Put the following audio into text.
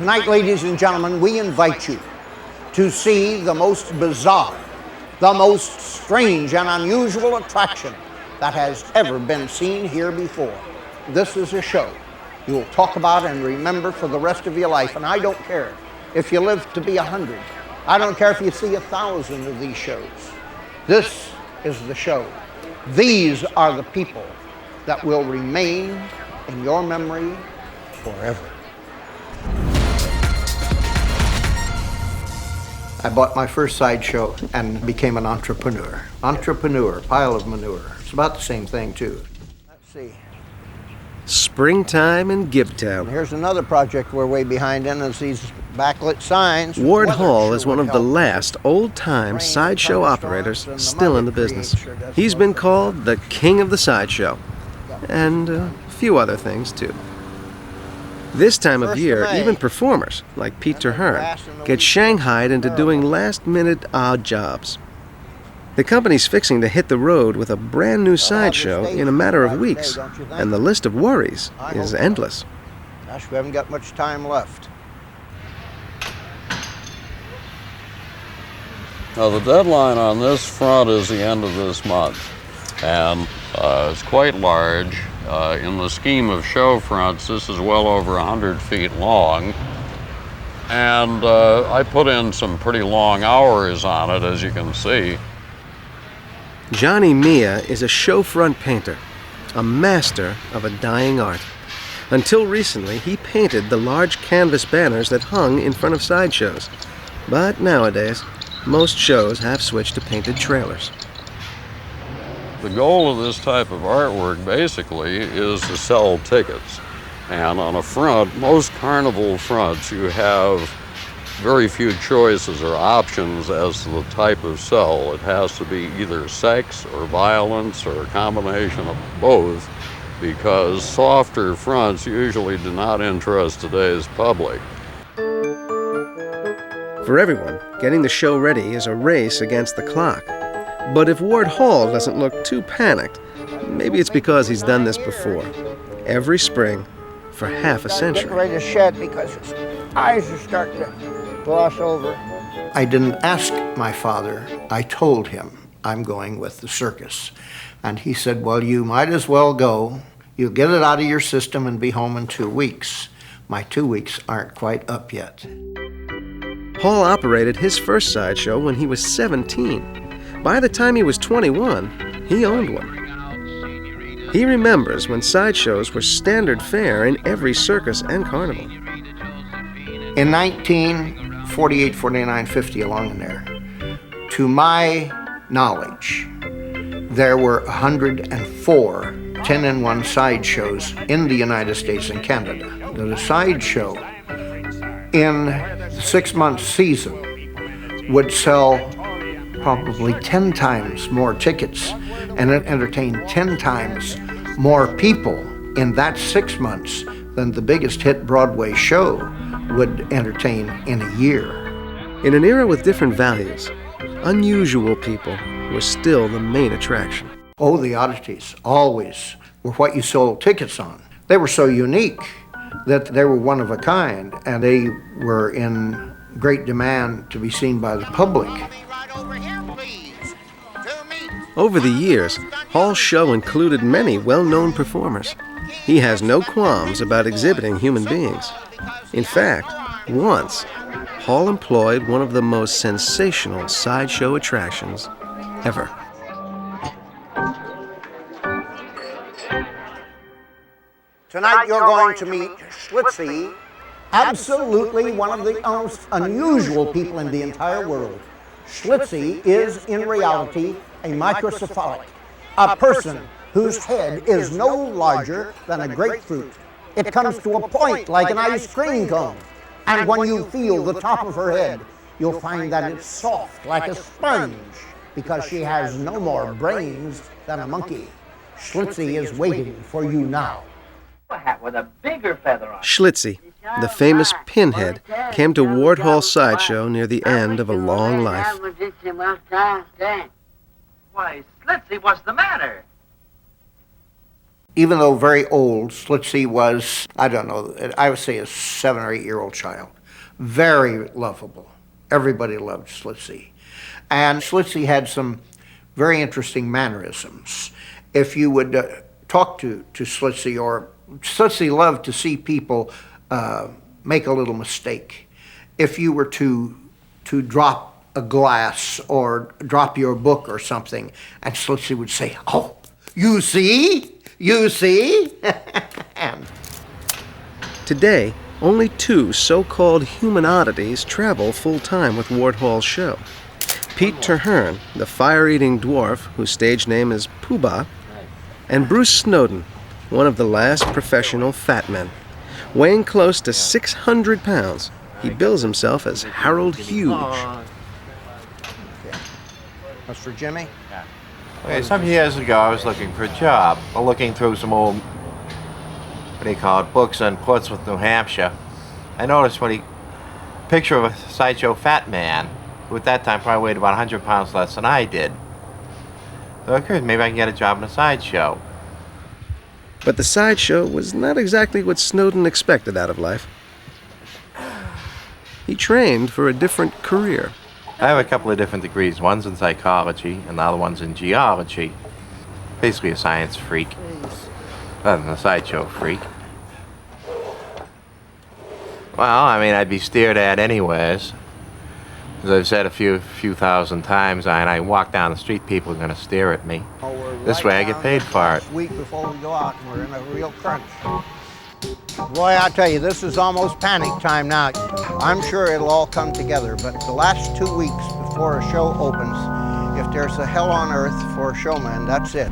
Tonight, ladies and gentlemen, we invite you to see the most bizarre, the most strange and unusual attraction that has ever been seen here before. This is a show you'll talk about and remember for the rest of your life, and I don't care if you live to be 100. I don't care if you see 1,000 of these shows. This is the show. These are the people that will remain in your memory forever. I bought my first sideshow and became an entrepreneur. Entrepreneur, pile of manure. It's about the same thing, too. Let's see. Springtime in Gibtown. And here's another project we're way behind in, is these backlit signs. Ward Hall is one of the last old-time sideshow operators still in the business. He's been called the king of the sideshow, and a few other things, too. This time of year, even performers, like Pete Terhurne, get shanghaied into doing last-minute odd jobs. The company's fixing to hit the road with a brand-new sideshow in a matter of weeks, and the list of worries is endless. Gosh, we haven't got much time left. Now, the deadline on this front is the end of this month, and it's quite large. In the scheme of show fronts, this is well over 100 feet long, and I put in some pretty long hours on it, as you can see. Johnny Meah is a show front painter, a master of a dying art. Until recently, he painted the large canvas banners that hung in front of sideshows. But nowadays, most shows have switched to painted trailers. The goal of this type of artwork basically is to sell tickets. And on a front, most Carnival fronts, you have very few choices or options as to the type of sell. It has to be either sex or violence or a combination of both, because softer fronts usually do not interest today's public. For everyone, getting the show ready is a race against the clock. But if Ward Hall doesn't look too panicked, maybe it's because he's done this before. Every spring for half a century. Getting ready to shed because his eyes are starting to gloss over. I didn't ask my father. I told him I'm going with the circus. And he said, well, you might as well go. You'll get it out of your system and be home in 2 weeks. My 2 weeks aren't quite up yet. Hall operated his first sideshow when he was 17. By the time he was 21, he owned one. He remembers when sideshows were standard fare in every circus and carnival. In 1948, 49, 50, along in there, to my knowledge, there were 104 10-in-1 sideshows in the United States and Canada. The sideshow in the 6-month season would sell probably 10 times more tickets, and it entertained 10 times more people in that 6 months than the biggest hit Broadway show would entertain in a year. In an era with different values, unusual people were still the main attraction. Oh, the Oddities always were what you sold tickets on. They were so unique that they were one of a kind, and they were in great demand to be seen by the public. Over the years, Hall's show included many well-known performers. He has no qualms about exhibiting human beings. In fact, once, Hall employed one of the most sensational sideshow attractions ever. Tonight you're going to meet Schlitzie, absolutely one of the most unusual people in the entire world. Schlitzie is, in reality, a microcephalic, a person whose head is no larger than a grapefruit. It comes to a point like an ice cream cone, and when you feel the top of her head, you'll find that it's soft like a sponge, because she has no more brains than a monkey. Schlitzie is waiting for you now. With a bigger feather on. Schlitzie, the famous Pinhead, came to Ward Hall Sideshow near the end of a long life. Why, Schlitzie, what's the matter? Even though very old, Schlitzie was, I don't know, I would say a 7 or 8 year old child. Very lovable. Everybody loved Schlitzie. And Schlitzie had some very interesting mannerisms. If you would talk to Schlitzie, or Schlitzie loved to see people make a little mistake. If you were to drop a glass or drop your book or something, and Schlitzie would say, "Oh, you see? You see?" And Today, only 2 so-called human oddities travel full-time with Ward Hall's show. Pete Terhurne, the fire-eating dwarf whose stage name is Pooba, and Bruce Snowden, one of the last professional fat men. Weighing close to 600 pounds, he bills himself as Harold Huge. that's for Jimmy. Okay, some years ago I was looking for a job. Looking through some old, what do you call it, books in Portsmouth, New Hampshire. I noticed picture of a sideshow fat man, who at that time probably weighed about 100 pounds less than I did. So it occurred to me, maybe I can get a job in a sideshow. But the sideshow was not exactly what Snowden expected out of life. He trained for a different career. I have a couple of different degrees. One's in psychology and the other one's in geology. Basically a science freak, other than a sideshow freak. Well, I mean, I'd be stared at anyways. As I've said a few thousand times, and I walk down the street, people are going to stare at me. This way I get paid for it. Week before we go out, and we're in a real crunch. Boy, I tell you, this is almost panic time now. I'm sure it'll all come together, but the last 2 weeks before a show opens, if there's a hell on earth for a showman, that's it.